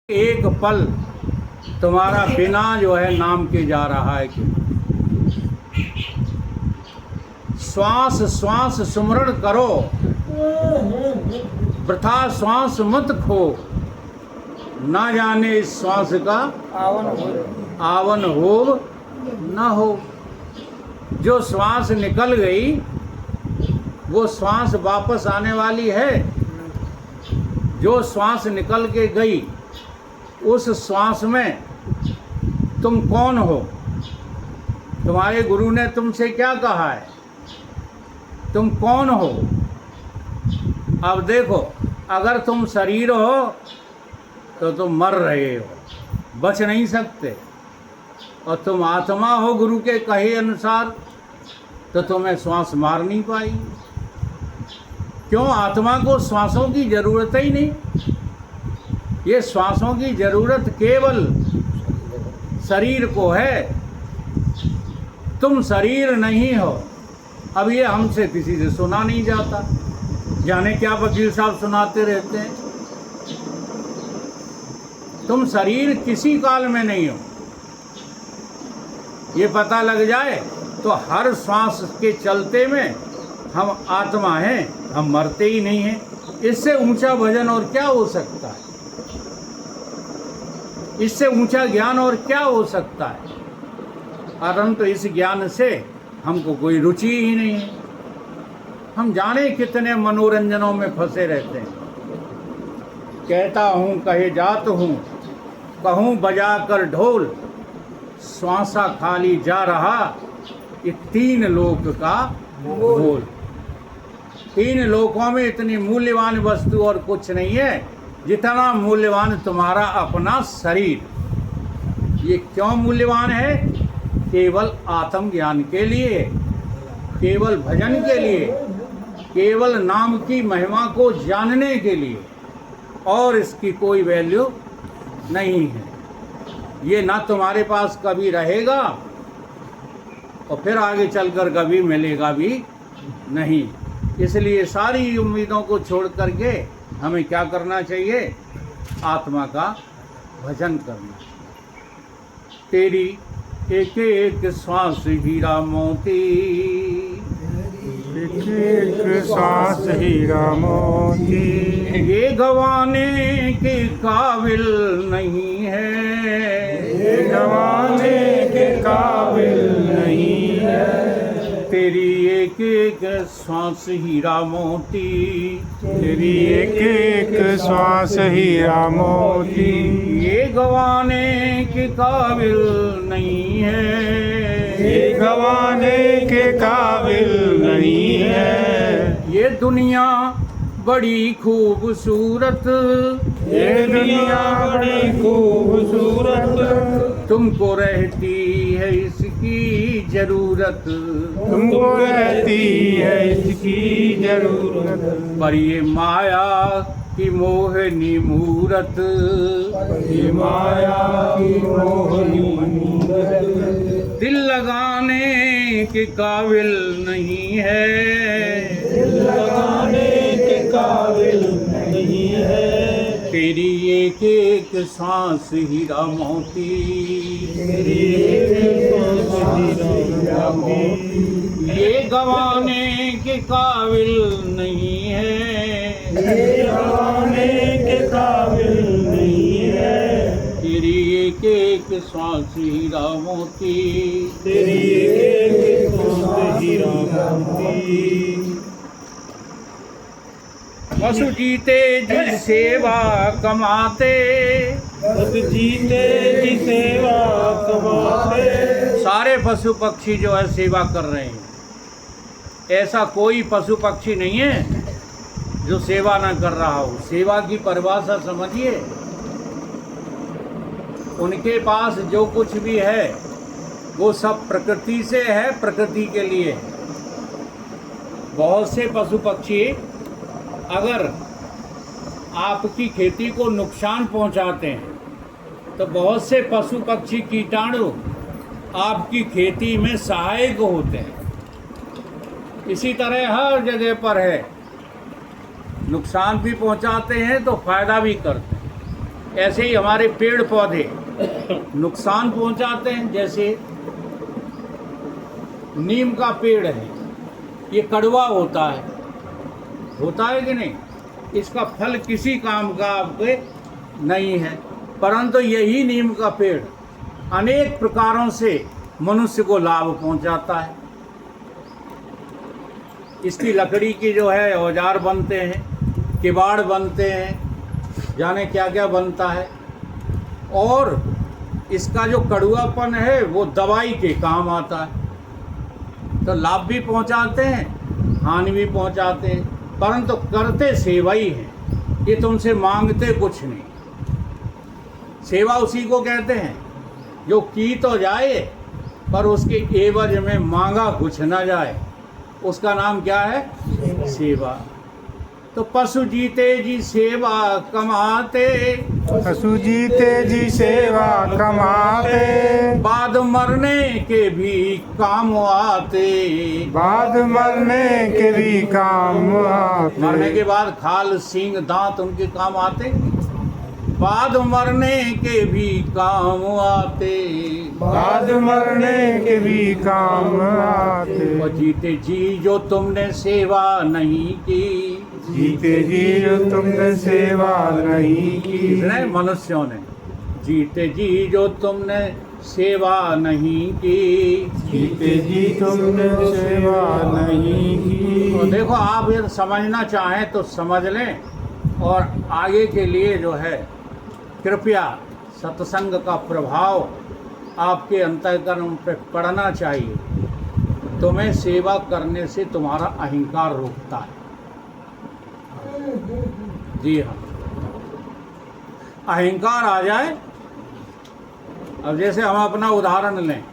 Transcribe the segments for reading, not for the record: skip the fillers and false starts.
एक पल तुम्हारा बिना जो है नाम के जा रहा है कि श्वास श्वास सुमरण करो, वृथा श्वास मत खो, ना जाने इस श्वास का आवन हो न हो। जो श्वास निकल गई वो श्वास वापस आने वाली है। जो श्वास निकल के गई उस श्वास में तुम कौन हो? तुम्हारे गुरु ने तुमसे क्या कहा है? तुम कौन हो? अब देखो, अगर तुम शरीर हो तो तुम मर रहे हो, बच नहीं सकते। और तुम आत्मा हो गुरु के कहे अनुसार तो तुम्हें श्वास मार नहीं पाई। क्यों? आत्मा को श्वासों की जरूरत ही नहीं। ये श्वासों की जरूरत केवल शरीर को है। तुम शरीर नहीं हो। अब ये हमसे किसी से सुना नहीं जाता, जाने क्या वकील साहब सुनाते रहते हैं। तुम शरीर किसी काल में नहीं हो। ये पता लग जाए तो हर श्वास के चलते में हम आत्मा हैं, हम मरते ही नहीं हैं। इससे ऊंचा भजन और क्या हो सकता है? इससे ऊंचा ज्ञान और क्या हो सकता है? परंतु इस ज्ञान से हमको कोई रुचि ही नहीं है। हम जाने कितने मनोरंजनों में फंसे रहते हैं। कहता हूँ कहे जात हूँ, कहूँ बजा कर ढोल, श्वासा खाली जा रहा, ये तीन लोक का बोल। तीन लोकों में इतनी मूल्यवान वस्तु और कुछ नहीं है जितना मूल्यवान तुम्हारा अपना शरीर। ये क्यों मूल्यवान है? केवल आत्मज्ञान के लिए, केवल भजन के लिए, केवल नाम की महिमा को जानने के लिए, और इसकी कोई वैल्यू नहीं है। ये ना तुम्हारे पास कभी रहेगा और फिर आगे चलकर कभी मिलेगा भी नहीं। इसलिए सारी उम्मीदों को छोड़ करके हमें क्या करना चाहिए? आत्मा का भजन करना। तेरी एक एक श्वास हीरा मोती, एक एक सांस हीरा मोती, ये गवाने के काबिल नहीं है, ये गवाने के काबिल नहीं है। तेरी एक एक श्वास हीरा मोती, तेरी एक एक श्वास हीरा मोती, ये गवाने के काबिल नहीं है, ये गवाने के काबिल नहीं है। ये दुनिया बड़ी खूबसूरत, ये दुनिया बड़ी खूबसूरत, तुमको रहती है इसकी जरूरत, तुमको रहती है इसकी जरूरत। पर ये माया की मोहनी मूरत, ये माया की मोहनी मूरत, दिल लगाने के काबिल नहीं है, दिल लगाने के काबिल नहीं है। तेरी एक एक सांस हीरा मोती, तेरी एक सांस हीरा मोती, ये गवाने के काबिल नहीं है, ये गवाने के काबिल नहीं है। तेरी एक एक सांस हीरा मोती, तेरी एक एक सांस हीरा मोती। पशु जीते जिस सेवा कमाते, बस जीते जी सेवा कमाते, सारे पशु पक्षी जो है सेवा कर रहे हैं। ऐसा कोई पशु पक्षी नहीं है जो सेवा ना कर रहा हो। सेवा की परिभाषा समझिए। उनके पास जो कुछ भी है वो सब प्रकृति से है, प्रकृति के लिए है। बहुत से पशु पक्षी अगर आपकी खेती को नुकसान पहुंचाते हैं तो बहुत से पशु पक्षी कीटाणु आपकी खेती में सहायक होते हैं। इसी तरह हर जगह पर है, नुकसान भी पहुंचाते हैं तो फायदा भी करते हैं। ऐसे ही हमारे पेड़ पौधे नुकसान पहुंचाते हैं। जैसे नीम का पेड़ है, ये कड़वा होता है कि नहीं? इसका फल किसी काम का आपके नहीं है, परंतु यही नीम का पेड़ अनेक प्रकारों से मनुष्य को लाभ पहुंचाता है। इसकी लकड़ी की जो है औजार बनते हैं, किवाड़ बनते हैं, जाने क्या क्या बनता है। और इसका जो कड़वापन है वो दवाई के काम आता है। तो लाभ भी पहुंचाते हैं, हानि भी पहुंचाते हैं, परंतु करते सेवा ही है। ये तुमसे मांगते कुछ नहीं। सेवा उसी को कहते हैं जो की तो जाए पर उसके एवज में मांगा कुछ ना जाए, उसका नाम क्या है? सेवा। तो पशु जीते जी सेवा कमाते, पशु जीते जी सेवा कमाते, बाद मरने के भी काम आते। बाद मरने के भी काम आते। मरने के बाद खाल सींग दांत उनके काम आते, बाद मरने के भी काम आते। बाद मरने के भी काम आते। और जीते जी जो तुमने सेवा नहीं की, जीते जी जो तुमने सेवा नहीं की, किसने? मनुष्यों ने। जीते जी जो तुमने सेवा नहीं की, जीते जी तुमने सेवा नहीं की। तो देखो, आप ये समझना चाहें तो समझ लें, और आगे के लिए जो है कृपया सत्संग का प्रभाव आपके अंतःकरण पर पड़ना चाहिए। तुम्हें सेवा करने से तुम्हारा अहंकार रोकता है। जी हाँ, अहंकार आ जाए। अब जैसे हम अपना उदाहरण लें,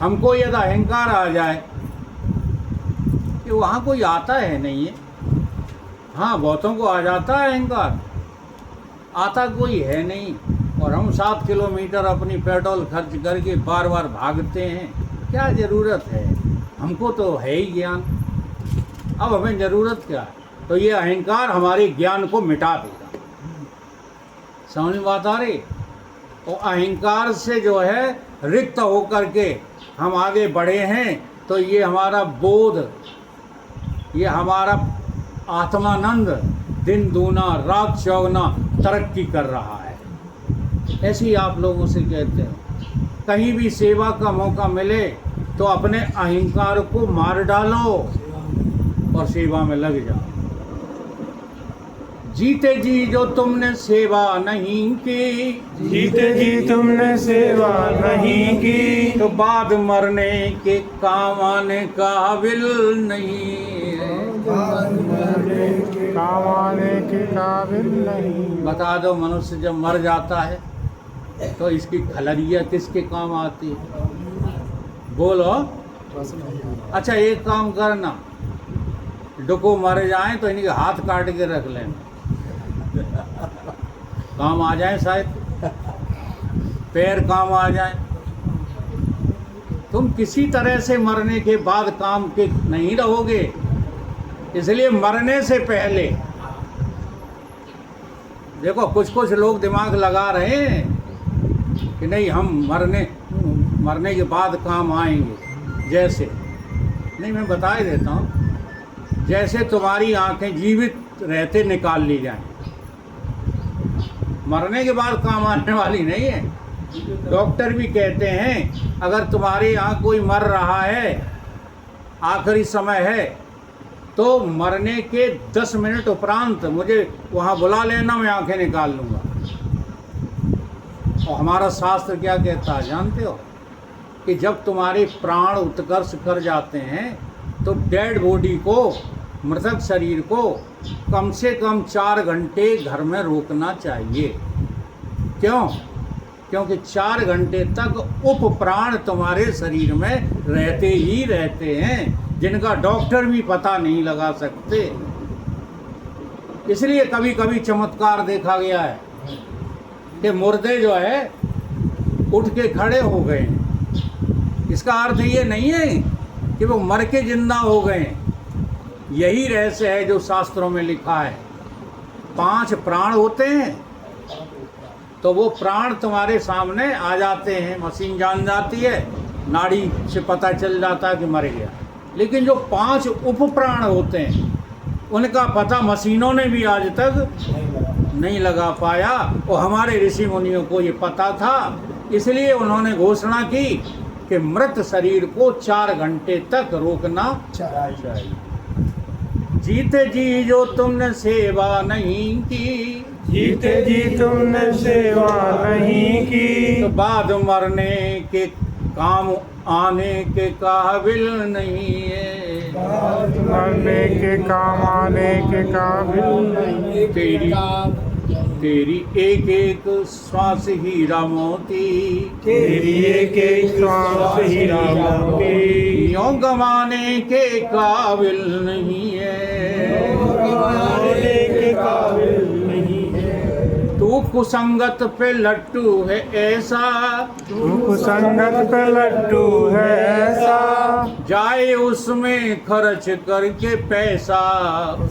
हमको यदि अहंकार आ जाए कि वहाँ कोई आता है नहीं है, हाँ बहुतों को आ जाता है अहंकार, आता कोई है नहीं, और हम 7 किलोमीटर अपनी पेट्रोल खर्च करके बार बार भागते हैं। क्या ज़रूरत है? हमको तो है ही ज्ञान, अब हमें ज़रूरत क्या है? तो ये अहंकार हमारे ज्ञान को मिटा देगा। समझ में बात आ रही? और अहंकार से जो है रिक्त होकर के हम आगे बढ़े हैं, तो ये हमारा बोध, ये हमारा आत्मानंद दिन दूना रात चौगुना तरक्की कर रहा है। ऐसे ही आप लोगों से कहते हैं, कहीं भी सेवा का मौका मिले तो अपने अहंकार को मार डालो और सेवा में लग जाओ। जीते जी जो तुमने सेवा नहीं की, जीते जी तुमने सेवा नहीं की, तो बाद मरने के काम आने काबिल नहीं है। काम आने के काबिल नहीं। बता दो, मनुष्य जब मर जाता है तो इसकी खलरिया किसके काम आती है? बोलो। अच्छा, एक काम करना, डुको मर जाए तो इनके हाथ काट के रख लेना, काम आ जाए, शायद पैर काम आ जाए। तुम किसी तरह से मरने के बाद काम के नहीं रहोगे, इसलिए मरने से पहले देखो, कुछ लोग दिमाग लगा रहे हैं कि नहीं हम मरने के बाद काम आएंगे। जैसे नहीं, मैं बता ही देता हूँ, जैसे तुम्हारी आंखें जीवित रहते निकाल ली जाएं, मरने के बाद काम आने वाली नहीं है। डॉक्टर भी कहते हैं अगर तुम्हारे यहाँ कोई मर रहा है, आखिरी समय है, तो मरने के 10 मिनट उपरांत मुझे वहाँ बुला लेना, मैं आंखें निकाल लूँगा। और हमारा शास्त्र क्या कहता है जानते हो? कि जब तुम्हारे प्राण उत्कर्ष कर जाते हैं तो डेड बॉडी को, मृतक शरीर को कम से कम 4 घंटे घर में रोकना चाहिए। क्यों? क्योंकि 4 घंटे तक उप प्राण तुम्हारे शरीर में रहते ही रहते हैं, जिनका डॉक्टर भी पता नहीं लगा सकते। इसलिए कभी कभी चमत्कार देखा गया है कि मुर्दे जो है उठ के खड़े हो गए। इसका अर्थ ये नहीं है कि वो मर के जिंदा हो गए। यही रहस्य है जो शास्त्रों में लिखा है। 5 प्राण होते हैं तो वो प्राण तुम्हारे सामने आ जाते हैं, मशीन जान जाती है, नाड़ी से पता चल जाता है कि मर गया। लेकिन जो 5 उप प्राण होते हैं उनका पता मशीनों ने भी आज तक नहीं लगा पाया, और हमारे ऋषि मुनियों को ये पता था। इसलिए उन्होंने घोषणा की कि मृत शरीर को 4 घंटे तक रोकना चाहिए। जीते जी जो तुमने सेवा नहीं की, जीते जी तुमने सेवा नहीं की, तो बाद मरने के काम आने के काबिल नहीं है। मरने के काम आने के काबिल नहीं। तेरी एक एक श्वास हीरा मोती, तेरी एक एक श्वास हीरा मोती, यों गंवाने के काबिल नहीं है। गंवाने के काबिल नहीं है। तू कुसंगत पे लट्टू है ऐसा, तू कुसंगत पे लड्डू है ऐसा, जाए उसमें खर्च करके पैसा,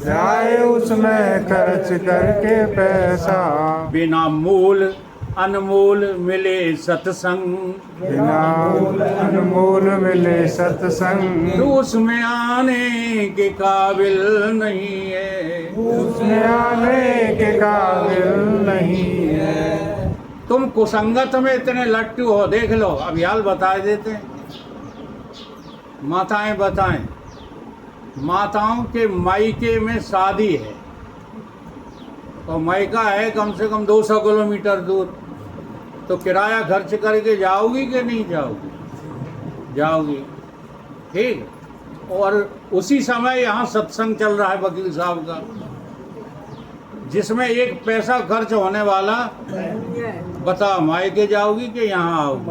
जाए उसमें खर्च करके पैसा, बिना मूल अनमोल मिले सत्संग, बिना अनमोल मिले सत्संग, तू उसमें आने के काबिल नहीं है। उसमें आने के काबिल नहीं है। तुम कुसंगत में इतने लट्टू हो, देख लो। अब हाल बता देते हैं, माताएं बताएं। माताओं के मायके में शादी है, और मायका है कम से कम 200 किलोमीटर दूर, तो किराया खर्च करके जाओगी कि नहीं जाओगी? जाओगी, ठीक। और उसी समय यहाँ सत्संग चल रहा है वकील साहब का, जिसमें एक पैसा खर्च होने वाला। बता, मायके जाओगी कि यहाँ आओगी?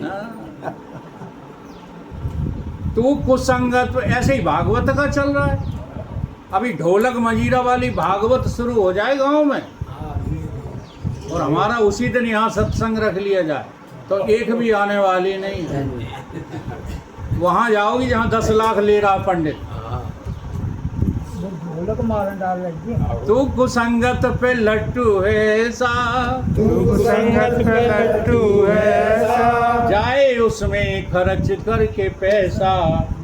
हाँ? तू कुसंगत, ऐसे ही भागवत का चल रहा है। अभी ढोलक मजीरा वाली भागवत शुरू हो जाए गांव में, और हमारा उसी दिन यहाँ सत्संग रख लिया जाए, तो एक भी आने वाली नहीं है। वहाँ जाओगी जहाँ 10 लाख ले रहा पंडित। तू कुसंगत पे लट्टू है ऐसा, तू कुसंगत पे लड्डू है ऐसा, जाए उसमें खर्च करके पैसा,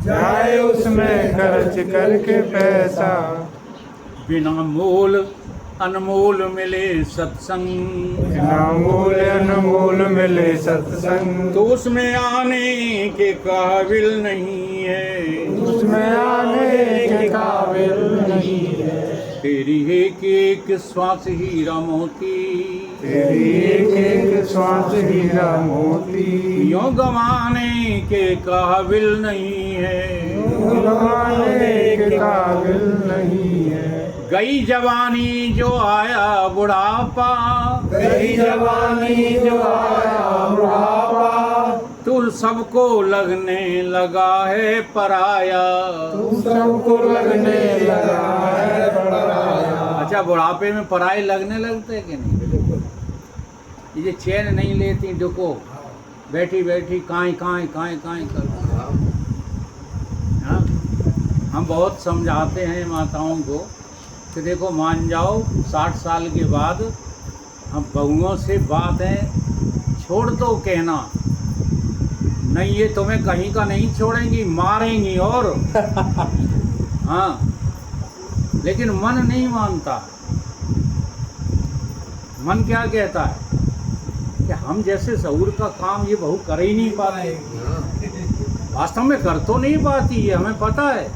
जाए उसमें खर्च करके पैसा, बिना मूल अनमोल मिले सत्संग, बिना मूल अनमोल मिले सत्संग, तो उसमें आने के काबिल नहीं है। उसमें आने के काबिल नहीं है। तेरी एक एक श्वास हीरा मोती, तेरी एक एक श्वास हीरा मोती, यों गंवाने के काबिल नहीं है। गंवाने के काबिल नहीं है। गई जवानी जो आया बुढ़ापा, गई जवानी जो आया बुढ़ापा, तू सबको लगने लगा है पराया। तू सबको लगने लगा है पराया। अच्छा, बुढ़ापे में पराये लगने लगते हैं कि नहीं? ये चैन नहीं लेती, डुको बैठी बैठी काई काई काई काई कर। हाँ? हम बहुत समझाते हैं माताओं को कि देखो, मान जाओ 60 साल के बाद हम बहुओं से बातें छोड़ दो, कहना नहीं ये तुम्हें कहीं का नहीं छोड़ेंगी, मारेंगी। और हाँ, लेकिन मन नहीं मानता। मन क्या कहता है कि हम जैसे शऊर का काम ये बहू कर ही नहीं पाते। वास्तव में कर तो नहीं पाती है, हमें पता है।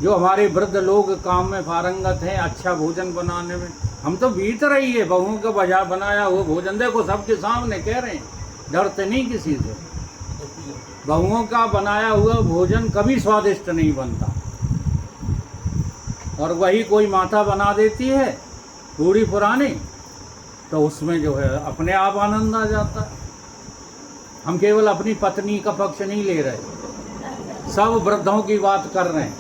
जो हमारे वृद्ध लोग काम में पारंगत हैं, अच्छा भोजन बनाने में, हम तो बीत रही है बहुओं का बजा बनाया हुआ भोजन। देखो सबके सामने कह रहे हैं, डरते नहीं किसी से। बहुओं का बनाया हुआ भोजन कभी स्वादिष्ट नहीं बनता, और वही कोई माता बना देती है पूरी पुरानी, तो उसमें जो है अपने आप आनंद आ जाता है। हम केवल अपनी पत्नी का पक्ष नहीं ले रहे, सब वृद्धों की बात कर रहे हैं,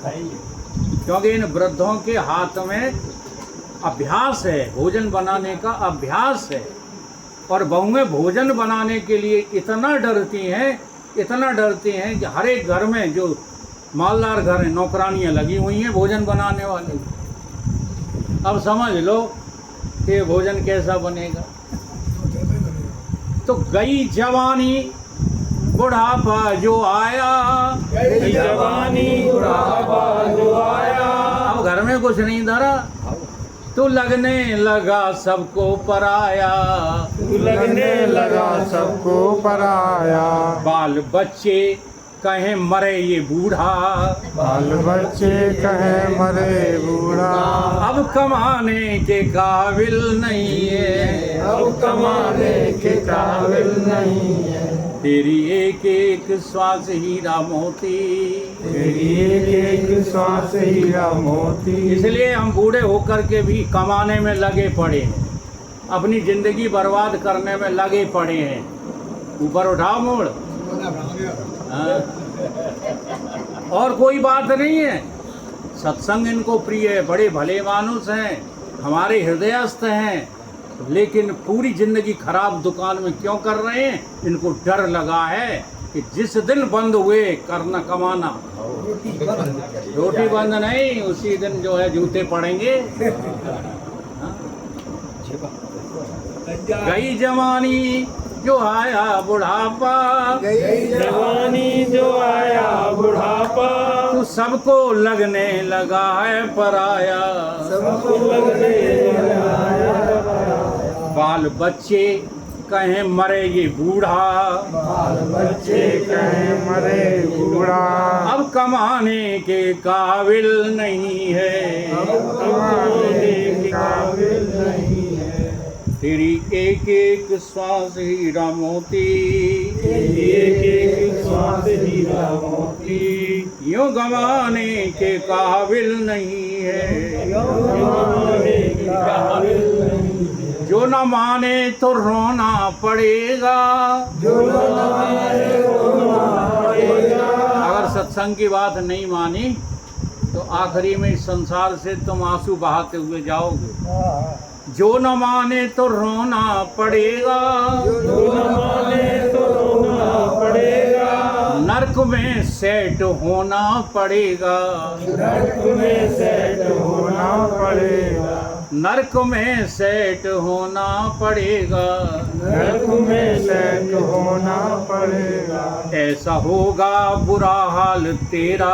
क्योंकि इन वृद्धों के हाथ में अभ्यास है, भोजन बनाने का अभ्यास है। और बहुएं भोजन बनाने के लिए इतना डरती हैं कि हर एक घर में जो मालदार घर हैं, नौकरानियां लगी हुई हैं भोजन बनाने वाली। अब समझ लो ये भोजन कैसा बनेगा। तो गई जवानी बुढ़ापा जो आया, गई जवानी बुढ़ापा जो आया, अब घर में कुछ नहीं धरा तो लगने लगा सबको पराया, तू लगने लगा सबको पराया। बाल बच्चे कहे मरे ये बूढ़ा, बाल बच्चे कहे मरे बूढ़ा, अब कमाने के काबिल नहीं है, अब कमाने के काबिल नहीं है। तेरी एक एक श्वास हीरा मोती, तेरी एक एक श्वास हीरा मोती। इसलिए हम बूढ़े होकर के भी कमाने में लगे पड़े हैं, अपनी जिंदगी बर्बाद करने में लगे पड़े हैं। ऊपर उठाओ मोड़। हाँ। और कोई बात नहीं है, सत्संग इनको प्रिय है, बड़े भले मानुस हैं, हमारे हृदयस्थ हैं, लेकिन पूरी जिंदगी खराब दुकान में क्यों कर रहे हैं? इनको डर लगा है कि जिस दिन बंद हुए करना कमाना, रोटी बंद नहीं, उसी दिन जो है जूते पड़ेंगे। हाँ? गई जवानी जो आया बुढ़ापा, गई जवानी जो आया बुढ़ापा, तो सबको लगने लगा है पराया, सबको लगने लगा है पराया। बाल बच्चे कहें मरे ये बूढ़ा, बाल बच्चे कहें मरे बूढ़ा, अब कमाने के काबिल नहीं है, अब कमाने के काबिल नहीं है। तेरी एक एक श्वास हीरा मोती, तेरी एक एक श्वास हीरा मोती, यूं गंवाने के काबिल नहीं है, कमाने के काबिल नहीं है। जो न माने तो रोना पड़ेगा, जो न माने रोना पड़ेगा। अगर सत्संग की बात नहीं मानी तो आखिरी में इस संसार से तुम आंसू बहाते हुए जाओगे। जो न माने तो रोना पड़ेगा, जो न माने तो रोना पड़ेगा, नरक में सेट होना पड़ेगा, नरक में सेट होना पड़ेगा, नरक में सेट होना पड़ेगा, नरक में सेट होना पड़ेगा। ऐसा होगा बुरा हाल तेरा,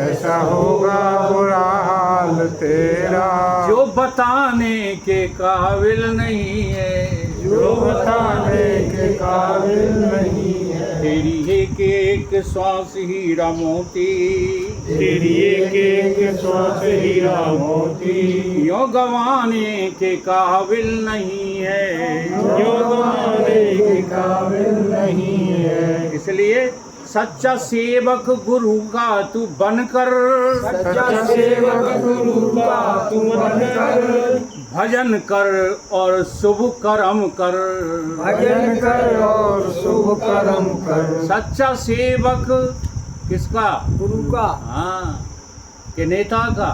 ऐसा होगा बुरा हाल तेरा, जो बताने के काबिल नहीं है, जो बताने के काबिल नहीं है। तेरी एक एक श्वास हीरा मोती, तेरी एक एक श्वास हीरा मोती, यो गंवाने के काबिल नहीं है, जो गंवाने के काबिल नहीं है। इसलिए सच्चा सेवक गुरु का तू बनकर, सच्चा सेवक गुरु का तू बनकर, भजन कर और शुभ कर्म कर, भजन कर और शुभ कर्म कर। सच्चा सेवक किसका? गुरु का। हाँ, के नेता का,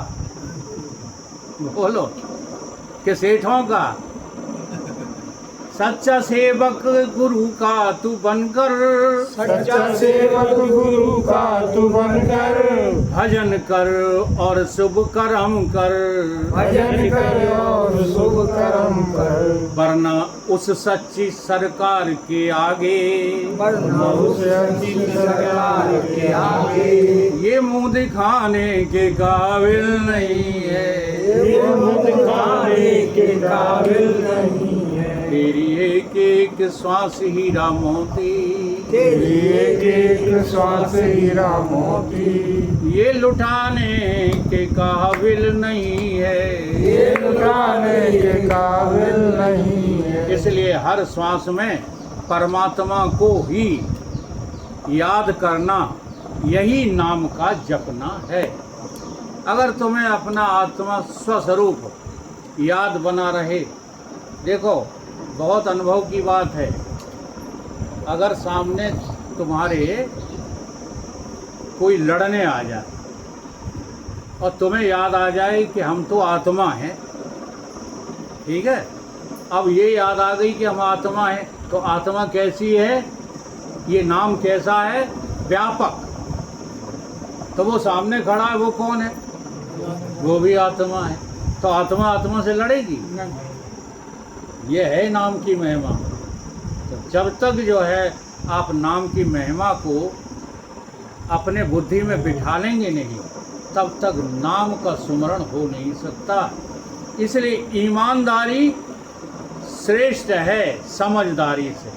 बोलो, के सेठों का। सच्चा सेवक गुरु का तू बनकर, सच्चा सेवक गुरु का तू बनकर, भजन कर और शुभ कर्म कर, भजन कर और शुभ कर्म कर। वरना उस सच्ची सरकार के आगे, वरना उस अच्छी सरकार के आगे, ये मुंह दिखाने के काबिल नहीं है, ये मुँह दिखाने के काबिल नहीं है। तेरी एक एक श्वास हीरा मोती, तेरी एक एक श्वास हीरा मोती, ये लुटाने के काबिल नहीं है, ये लुटाने के काबिल नहीं है। इसलिए हर श्वास में परमात्मा को ही याद करना, यही नाम का जपना है। अगर तुम्हें अपना आत्मा स्वस्वरूप याद बना रहे, देखो बहुत अनुभव की बात है, अगर सामने तुम्हारे कोई लड़ने आ जाए और तुम्हें याद आ जाए कि हम तो आत्मा हैं, ठीक है, अब ये याद आ गई कि हम आत्मा हैं, तो आत्मा कैसी है, ये नाम कैसा है, व्यापक। तो वो सामने खड़ा है, वो कौन है? वो भी आत्मा है। तो आत्मा आत्मा से लड़ेगी? ये है नाम की महिमा। तो जब तक जो है आप नाम की महिमा को अपने बुद्धि में बिठा लेंगे नहीं, तब तक नाम का सुमरण हो नहीं सकता। इसलिए ईमानदारी श्रेष्ठ है समझदारी से।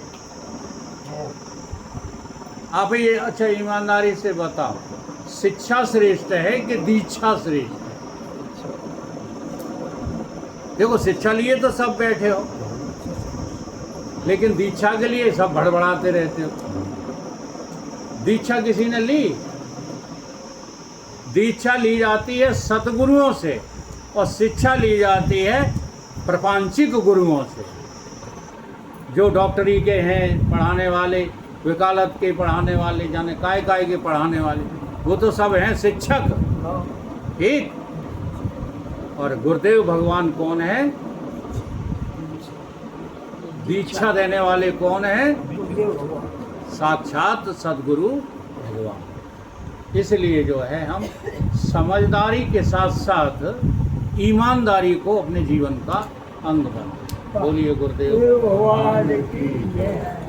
आप ये अच्छा ईमानदारी से बताओ, शिक्षा श्रेष्ठ है कि दीक्षा श्रेष्ठ है? देखो, शिक्षा लिए तो सब बैठे हो, लेकिन दीक्षा के लिए सब भड़बड़ाते रहते हो। दीक्षा किसी ने ली? दीक्षा ली जाती है सतगुरुओं से और शिक्षा ली जाती है प्रपंचिक गुरुओं से। जो डॉक्टरी के हैं पढ़ाने वाले, वकालत के पढ़ाने वाले, जाने काय के पढ़ाने वाले, वो तो सब हैं शिक्षक, ठीक। और गुरुदेव भगवान कौन है? दीक्षा देने वाले कौन है? साक्षात सद्गुरु भगवान। इसलिए जो है हम समझदारी के साथ साथ ईमानदारी को अपने जीवन का अंग बनाएं। बोलिए गुरुदेव भगवान की जय।